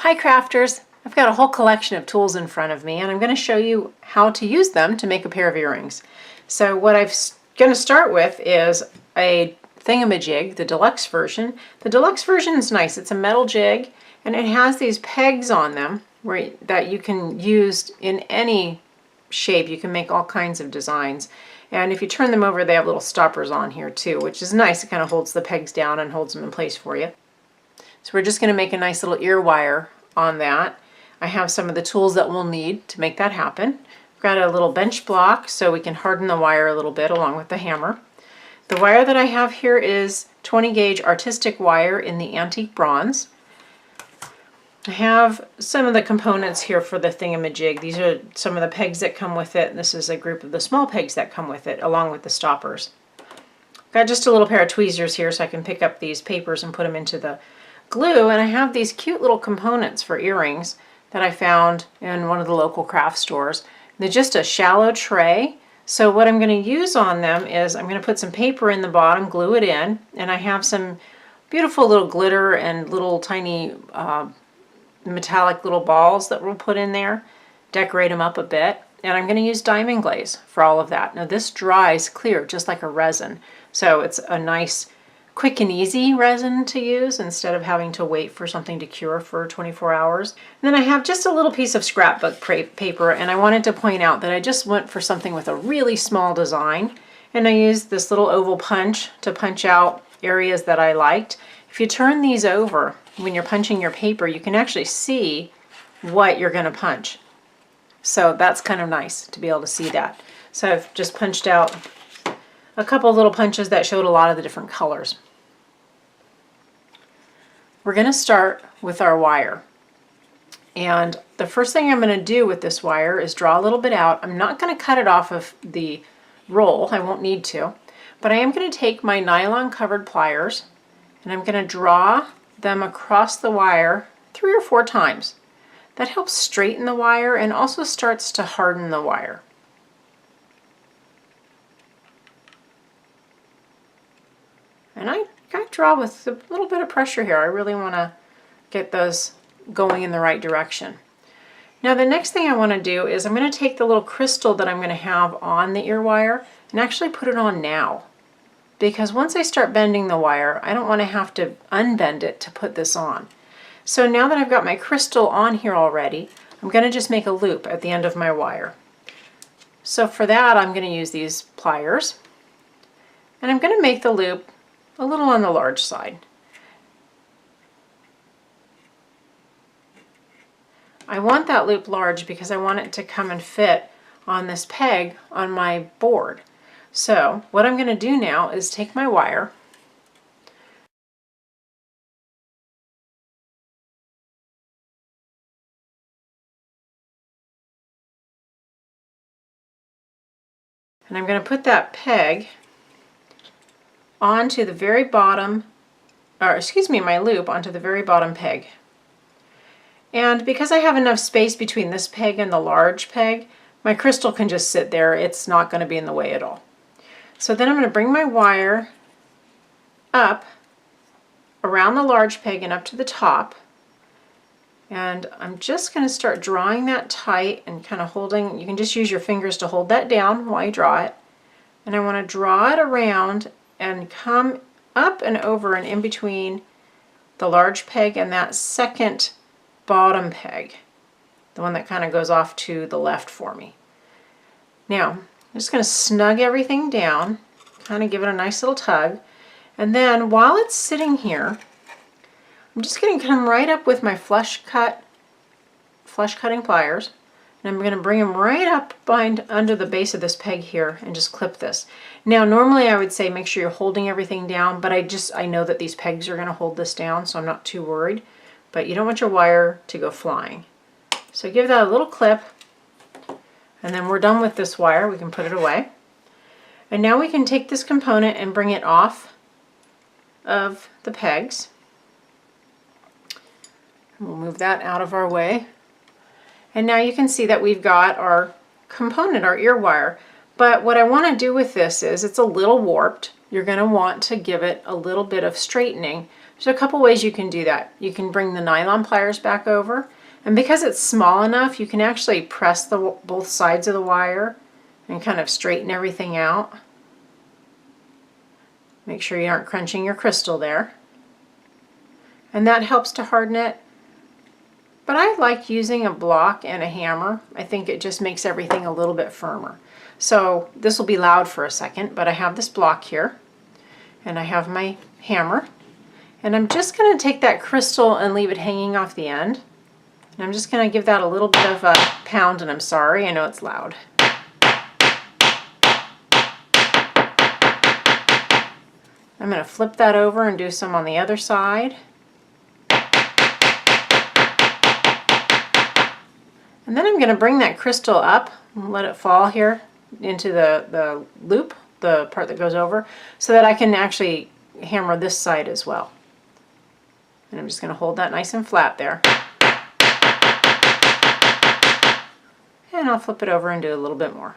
Hi crafters! I've got a whole collection of tools in front of me and I'm going to show you how to use them to make a pair of earrings. So what I'm going to start with is a thing-a-ma-jig, the deluxe version. The deluxe version is nice. It's a metal jig and it has these pegs on them that you can use in any shape. You can make all kinds of designs. And if you turn them over, they have little stoppers on here too, which is nice. It kind of holds the pegs down and holds them in place for you. So we're just going to make a nice little ear wire on that. I have some of the tools that we'll need to make that happen. I've got a little bench block so we can harden the wire a little bit along with the hammer. The wire that I have here is 20 gauge artistic wire in the antique bronze. I have some of the components here for the thing-a-ma-jig. These are some of the pegs that come with it, and this is a group of the small pegs that come with it along with the stoppers. Got just a little pair of tweezers here so I can pick up these papers and put them into the glue, and I have these cute little components for earrings that I found in one of the local craft stores. They're just a shallow tray, so what I'm going to use on them is I'm going to put some paper in the bottom, glue it in, and I have some beautiful little glitter and little tiny metallic little balls that we'll put in there, decorate them up a bit, and I'm going to use diamond glaze for all of that. Now this dries clear just like a resin, so it's a nice quick and easy resin to use instead of having to wait for something to cure for 24 hours. And then I have just a little piece of scrapbook paper, and I wanted to point out that I just went for something with a really small design, and I used this little oval punch to punch out areas that I liked. If you turn these over when you're punching your paper, you can actually see what you're going to punch. So that's kind of nice to be able to see that. So I've just punched out a couple little punches that showed a lot of the different colors. We're going to start with our wire. And the first thing I'm going to do with this wire is draw a little bit out. I'm not going to cut it off of the roll. I won't need to. But I am going to take my nylon covered pliers and I'm going to draw them across the wire 3 or 4 times. That helps straighten the wire and also starts to harden the wire. And I draw with a little bit of pressure here. I really want to get those going in the right direction. Now the next thing I want to do is I'm going to take the little crystal that I'm going to have on the ear wire and actually put it on now. Because once I start bending the wire, I don't want to have to unbend it to put this on. So now that I've got my crystal on here already, I'm going to just make a loop at the end of my wire. So for that I'm going to use these pliers and I'm going to make the loop a little on the large side. I want that loop large because I want it to come and fit on this peg on my board. So what I'm going to do now is take my wire and I'm going to put that peg onto the very bottom, or excuse me, my loop onto the very bottom peg. And because I have enough space between this peg and the large peg, my crystal can just sit there. It's not going to be in the way at all. So then I'm going to bring my wire up around the large peg and up to the top. And I'm just going to start drawing that tight and kind of holding. You can just use your fingers to hold that down while you draw it. And I want to draw it around and come up and over and in between the large peg and that second bottom peg, the one that kind of goes off to the left for me. Now I'm just going to snug everything down, kind of give it a nice little tug, and then while it's sitting here I'm just going to come right up with my flush cutting pliers, and I'm going to bring them right up under the base of this peg here and just clip this. Now normally I would say make sure you're holding everything down, but I know that these pegs are going to hold this down, so I'm not too worried. But you don't want your wire to go flying. So give that a little clip, and then we're done with this wire. We can put it away. And now we can take this component and bring it off of the pegs. We'll move that out of our way. And now you can see that we've got our component, our ear wire. But what I want to do with this is it's a little warped. You're going to want to give it a little bit of straightening There's a couple ways you can do that. You can bring the nylon pliers back over, and because it's small enough, you can actually press both sides of the wire and kind of straighten everything out. Make sure you aren't crunching your crystal there. And that helps to harden it. But I like using a block and a hammer. I think it just makes everything a little bit firmer. So this will be loud for a second, but I have this block here, and I have my hammer. And I'm just going to take that crystal and leave it hanging off the end. And I'm just going to give that a little bit of a pound, and I'm sorry, I know it's loud. I'm going to flip that over and do some on the other side. And then I'm going to bring that crystal up and let it fall here into the loop, the part that goes over, so that I can actually hammer this side as well. And I'm just going to hold that nice and flat there. And I'll flip it over and do a little bit more.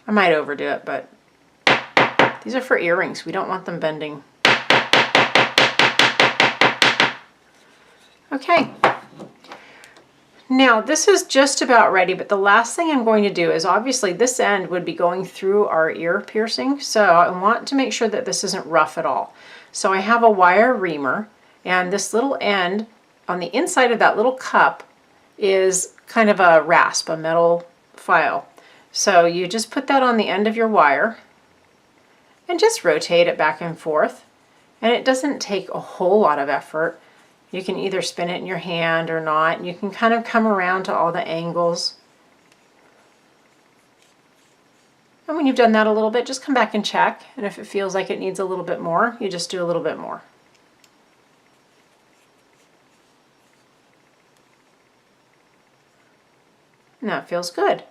I might overdo it, but these are for earrings. We don't want them bending. Okay. Now this is just about ready, but the last thing I'm going to do is, obviously this end would be going through our ear piercing, so I want to make sure that this isn't rough at all. So I have a wire reamer, and this little end on the inside of that little cup is kind of a rasp, a metal file. So you just put that on the end of your wire and just rotate it back and forth, and it doesn't take a whole lot of effort. You can either spin it in your hand or not, and you can kind of come around to all the angles. And when you've done that a little bit, just come back and check, and if it feels like it needs a little bit more, you just do a little bit more. And that feels good.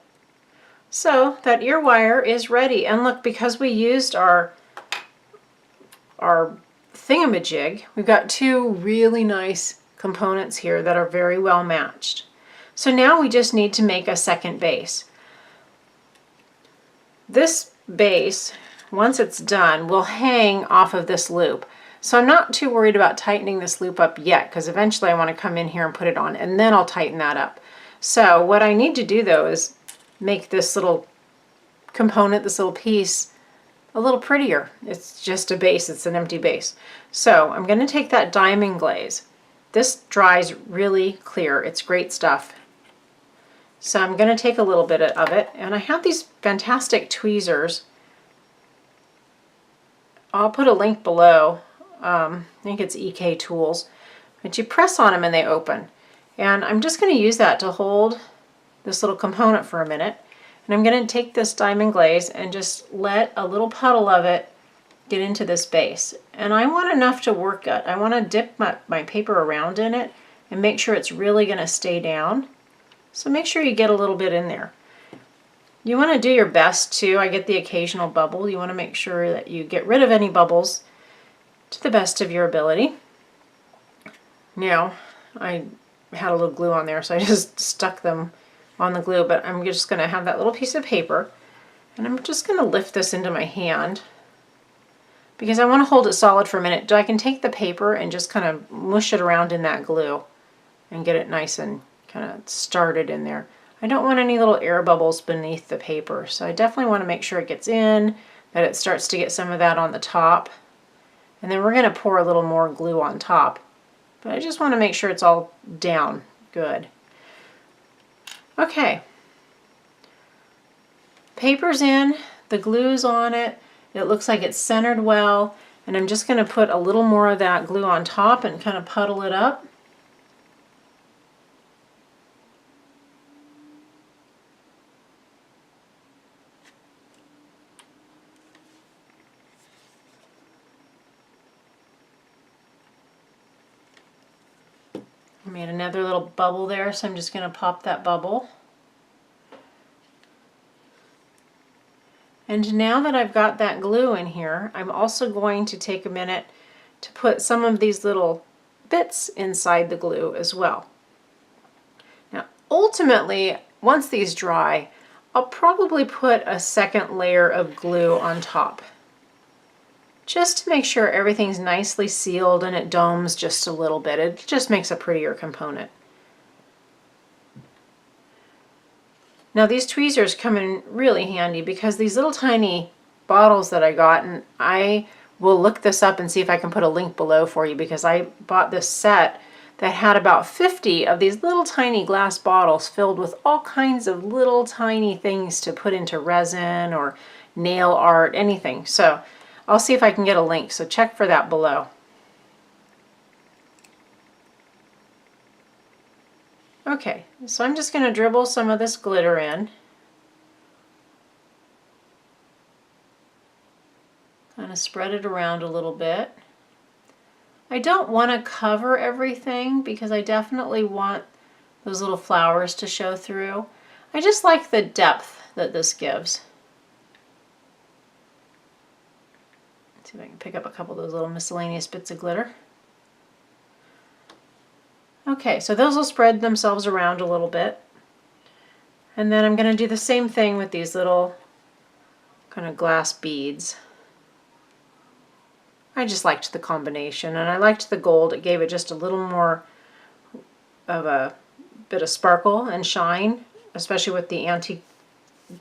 So that ear wire is ready, and look, because we used our thing-a-ma-jig, we've got two really nice components here that are very well matched. So now we just need to make a second base. This base, once it's done, will hang off of this loop. So I'm not too worried about tightening this loop up yet, because eventually I want to come in here and put it on, and then I'll tighten that up. So what I need to do though is make this little component, this little piece, a little prettier. It's just a base, it's an empty base. So I'm going to take that diamond glaze. This dries really clear, it's great stuff. So I'm going to take a little bit of it, and I have these fantastic tweezers. I'll put a link below. I think it's EK Tools. But you press on them and they open. And I'm just going to use that to hold this little component for a minute. And I'm going to take this diamond glaze and just let a little puddle of it get into this base. And I want enough to work at. I want to dip my paper around in it and make sure it's really going to stay down. So make sure you get a little bit in there. You want to do your best too. I get the occasional bubble. You want to make sure that you get rid of any bubbles to the best of your ability. Now, I had a little glue on there, so I just stuck them on the glue, but I'm just going to have that little piece of paper, and I'm just going to lift this into my hand because I want to hold it solid for a minute. I can take the paper and just kind of mush it around in that glue and get it nice and kind of started in there. I don't want any little air bubbles beneath the paper, so I definitely want to make sure it gets in, that it starts to get some of that on the top, and then we're going to pour a little more glue on top. But I just want to make sure it's all down good. Okay. Paper's in, the glue's on it, it looks like it's centered well, and I'm just going to put a little more of that glue on top and kind of puddle it up. I made another little bubble there, so I'm just going to pop that bubble. And now that I've got that glue in here, I'm also going to take a minute to put some of these little bits inside the glue as well. Now, ultimately, once these dry, I'll probably put a second layer of glue on top, just to make sure everything's nicely sealed and it domes just a little bit. It just makes a prettier component. Now these tweezers come in really handy because these little tiny bottles that I got, and I will look this up and see if I can put a link below for you, because I bought this set that had about 50 of these little tiny glass bottles filled with all kinds of little tiny things to put into resin or nail art, anything. So I'll see if I can get a link, so check for that below. Okay, so I'm just going to dribble some of this glitter in. Kind of spread it around a little bit. I don't want to cover everything because I definitely want those little flowers to show through. I just like the depth that this gives. Let's see if I can pick up a couple of those little miscellaneous bits of glitter. Okay, so those will spread themselves around a little bit. And then I'm going to do the same thing with these little kind of glass beads. I just liked the combination, and I liked the gold. It gave it just a little more of a bit of sparkle and shine, especially with the antique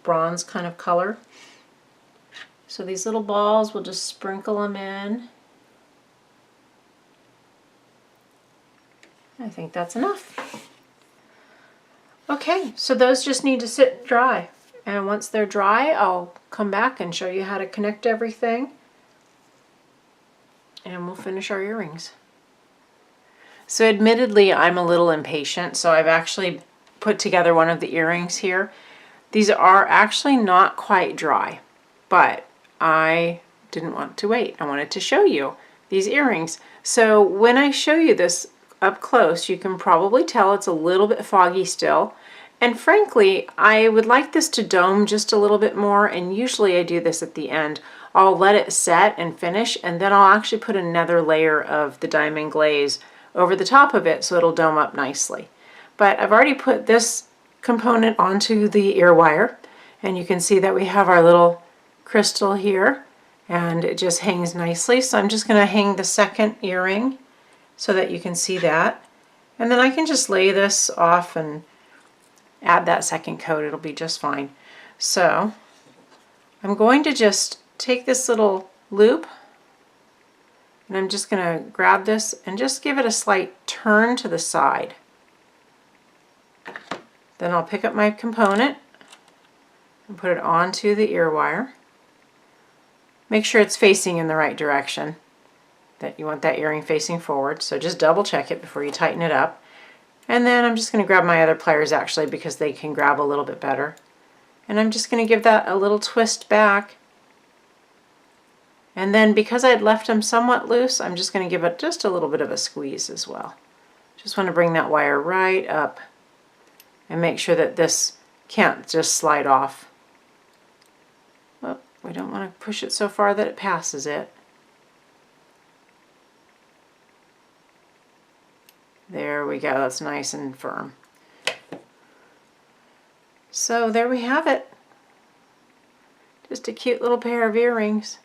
bronze kind of color. So these little balls, we'll just sprinkle them in. I think that's enough. Okay, so those just need to sit dry. And once they're dry, I'll come back and show you how to connect everything. And we'll finish our earrings. So admittedly, I'm a little impatient, so I've actually put together one of the earrings here. These are actually not quite dry, but I didn't want to wait. I wanted to show you these earrings. So when I show you this up close, you can probably tell it's a little bit foggy still. And frankly, I would like this to dome just a little bit more, and usually I do this at the end. I'll let it set and finish, and then I'll actually put another layer of the diamond glaze over the top of it so it'll dome up nicely. But I've already put this component onto the ear wire, and you can see that we have our little crystal here, and it just hangs nicely. So I'm just going to hang the second earring so that you can see that. And then I can just lay this off and add that second coat. It'll be just fine. So I'm going to just take this little loop, and I'm just going to grab this and just give it a slight turn to the side. Then I'll pick up my component and put it onto the ear wire. Make sure it's facing in the right direction, that you want that earring facing forward, so just double check it before you tighten it up. And then I'm just going to grab my other pliers actually, because they can grab a little bit better. And I'm just going to give that a little twist back. And then because I'd left them somewhat loose, I'm just going to give it just a little bit of a squeeze as well. Just want to bring that wire right up and make sure that this can't just slide off. Well, we don't want to push it so far that it passes it. There we go, that's nice and firm. So there we have it. Just a cute little pair of earrings.